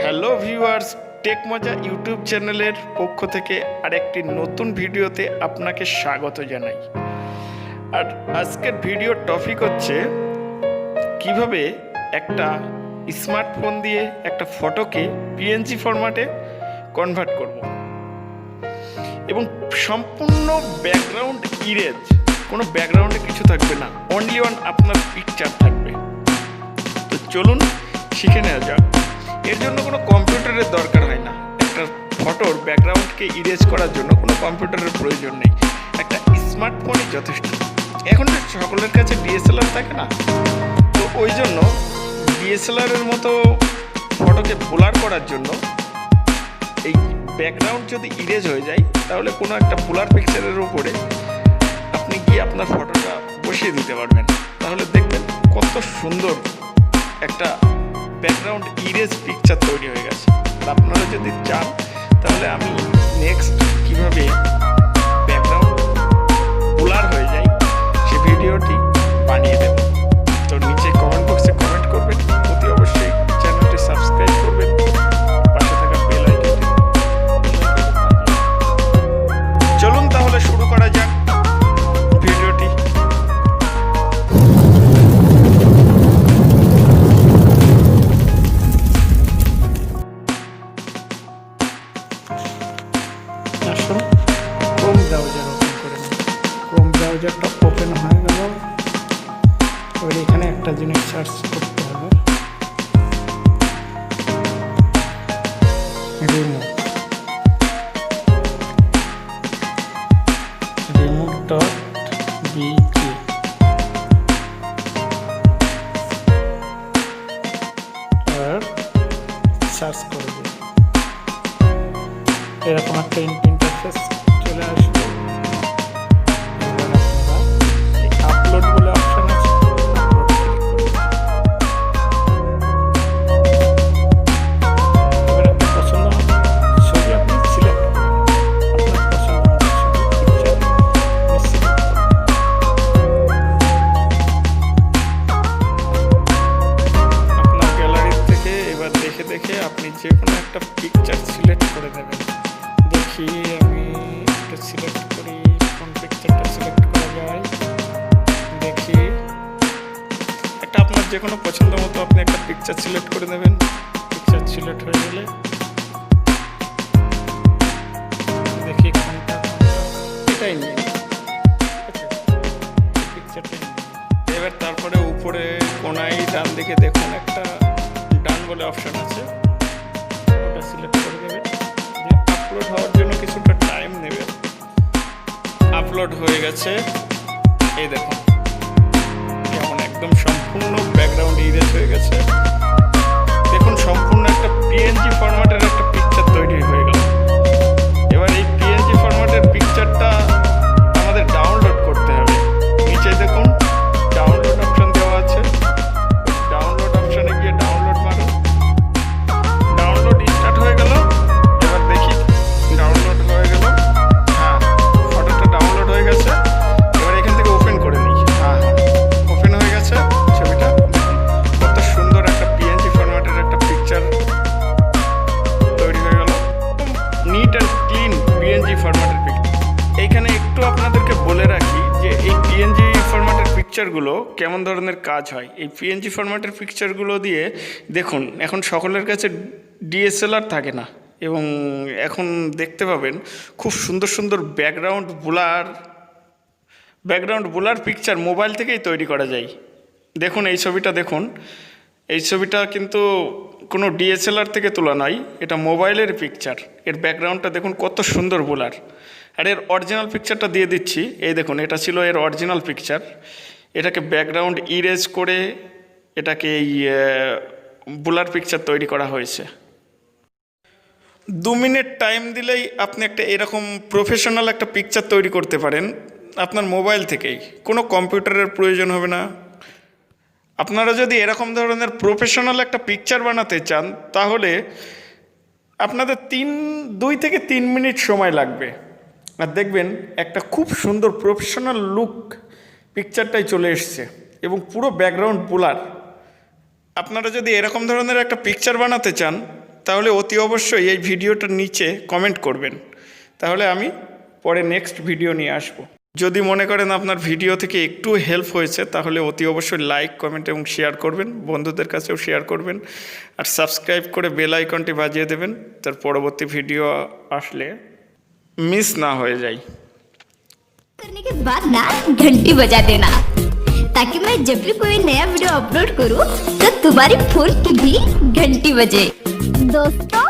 Hello viewers, টেকমজা YouTube চ্যানেলের পক্ষ থেকে আরেকটি নতুন ভিডিওতে আপনাকে স্বাগত জানাই। আর আজকের ভিডিওর টপিক হচ্ছে কিভাবে একটা স্মার্টফোন দিয়ে একটা ফটোকে পিএনজি ফরম্যাটে কনভার্ট করব এবং সম্পূর্ণ ব্যাকগ্রাউন্ড ইরেজ, কোনো ব্যাকগ্রাউন্ডে কিছু থাকবে না, অনলি ওয়ান আপনার পিকচার থাকবে। তো চলুন শিখে নেওয়া যাক। এর জন্য কোনো কম্পিউটারের দরকার হয় না। একটা ফটোর ব্যাকগ্রাউন্ডকে ইরেজ করার জন্য কোনো কম্পিউটারের প্রয়োজন নেই, একটা স্মার্টফোনই যথেষ্ট। এখন তো সকলের কাছে ডিএসএলআর থাকে না, তো ওই জন্য ডিএসএলআরের মতো ফটোকে ব্লার করার জন্য এই ব্যাকগ্রাউন্ড যদি ইরেজ হয়ে যায়, তাহলে কোনো একটা ব্লার পিকচারের উপরে আপনি গিয়ে আপনার ফটোটা বসিয়ে দিতে পারবেন। তাহলে দেখবেন কত সুন্দর একটা ব্যাকগ্রাউন্ড ইরেজ পিকচার তৈরি হয়ে গেছে। আপনারা যদি চান তাহলে আমি নেক্সট কিভাবে ব্যাকগ্রাউন্ড ব্লার হয়ে যায় সে ভিডিওটি বানিয়ে দেব। তো নিচে কমেন্ট বক্সে কমেন্ট করবেন, অতি অবশ্যই চ্যানেলটি সাবস্ক্রাইব করবেন, পাশে থাকা বেল আইকনটি। চলুন তাহলে শুরু করা যাক ভিডিওটি। ক্রোম ব্রাউজার ওপেন করে নিন। ক্রোম ব্রাউজারটা ওপেন হয়ে গেল। এবার এখানে একটা জিনিস সার্চ করতে হবে, remove.bg। আর সার্চ করে দিন, এরকম একটা ইন্টারফেস চলে আসবে। আপলোড বলে অপশন আছে, এবার আপনার পছন্দ হবে ছবি আপনি সিলেক্ট করবেন। আপনার পছন্দ মতো ছবি পিকচার আপনার গ্যালারি থেকে এবার দেখে দেখে আপনি যে কোনো একটা পিকচার সিলেক্ট করে দেবেন। দেখি আমি একটা সিলেক্ট করি, কোন পিকচারটা সিলেক্ট করা যায়। দেখি একটা আপনার যে কোনো পছন্দ মতো আপনি একটা পিকচার সিলেক্ট করে নেবেন। পিকচার সিলেক্ট হয়ে গেলে দেখি কোনটা এটাই নিয়ে পিকচারটাই নিয়ে। এবার তারপরে উপরে কোনায় ডান দিকে দেখুন একটা ডান বলে অপশন আছে, ওটা সিলেক্ট করে দেবেন। আপলোড হওয়ার জন্য কিছুটা টাইম নেবে। আপলোড হয়ে গেছে, এই দেখুন কেমন একদম সম্পূর্ণ ব্যাকগ্রাউন্ড ইরেজ হয়ে গেছে। দেখুন সম্পূর্ণ একটা পিএনজি ফরম্যাটের একটা পিকচার তৈরি হয়ে গেল। এবার এই পিএনজি ফরম্যাটের পিকচারটা আমাদের ডাউনলোড করতে হবে। নিচে দেখুন ডাউনলোড অপশন দেওয়া আছে, ডাউনলোড অপশনে গিয়ে ডাউনলোড মারুন। ডাউনলোড স্টার্ট হয়ে গেল। এবার দেখি ডাউনলোড হয়ে গেল। হ্যাঁ, ফটোটা ডাউনলোড হয়ে গেছে। এবার এখান থেকে ওপেন করে নিই। হ্যাঁ, ওপেন হয়ে গেছে ছবিটা। কত সুন্দর একটা পিএনজি ফরম্যাটের একটা পিকচার তৈরি হয়ে গেল, নিট অ্যান্ড ক্লিন পিএনজি ফরম্যাটের পিকচার। এইখানে একটু আপনাদেরকে বলে রাখি যে এই পিএনজি ফরম্যাটের পিকচারগুলো কেমন ধরনের কাজ হয়। এই পিএনজি ফরম্যাটের পিকচারগুলো দিয়ে দেখুন, এখন সকলের কাছে ডিএসএলআর থাকে না, এবং এখন দেখতে পাবেন খুব সুন্দর সুন্দর ব্যাকগ্রাউন্ড ব্লার পিকচার মোবাইল থেকেই তৈরি করা যায়। দেখুন এই ছবিটা, দেখুন এই ছবিটা কিন্তু কোনো ডিএসএলআর থেকে তোলা নয়, এটা মোবাইলের পিকচার। এর ব্যাকগ্রাউন্ডটা দেখুন কত সুন্দর ব্লার। আর এর অরিজিনাল পিকচারটা দিয়ে দিচ্ছি। এই দেখুন এটা ছিল এর অরিজিনাল পিকচার। এটাকে ব্যাকগ্রাউন্ড ইরেজ করে এটাকে এই ব্লার পিকচার তৈরি করা হয়েছে। 2 মিনিট টাইম দিলেই আপনি একটা এরকম প্রফেশনাল একটা পিকচার তৈরি করতে পারেন আপনার মোবাইল থেকেই, কোনো কম্পিউটারের প্রয়োজন হবে না। আপনারা যদি এরকম ধরনের প্রফেশনাল একটা পিকচার বানাতে চান তাহলে আপনাদের 2 থেকে 3 মিনিট সময় লাগবে। আর দেখবেন একটা খুব সুন্দর প্রফেশনাল লুক পিকচারটাই চলে এসছে এবং পুরো ব্যাকগ্রাউন্ড ব্লার। আপনারা যদি এরকম ধরনের একটা পিকচার বানাতে চান তাহলে অতি অবশ্যই এই ভিডিওটার নিচে কমেন্ট করবেন, তাহলে আমি পরে নেক্সট ভিডিও নিয়ে আসব। যদি মনে করেন আপনার ভিডিও থেকে একটু হেল্প হয়েছে, তাহলে অতি অবশ্যই লাইক, কমেন্ট এবং শেয়ার করবেন, বন্ধুদের কাছেও শেয়ার করবেন, আর সাবস্ক্রাইব করে বেল আইকনটি বাজিয়ে দেবেন, তার পরবর্তী ভিডিও আসলে मिस ना हो जाए। करने के बाद ना घंटी बजा देना, ताकि मैं जब भी कोई नया वीडियो अपलोड करूं तो तुम्हारी फोन की भी घंटी बजे। दोस्तों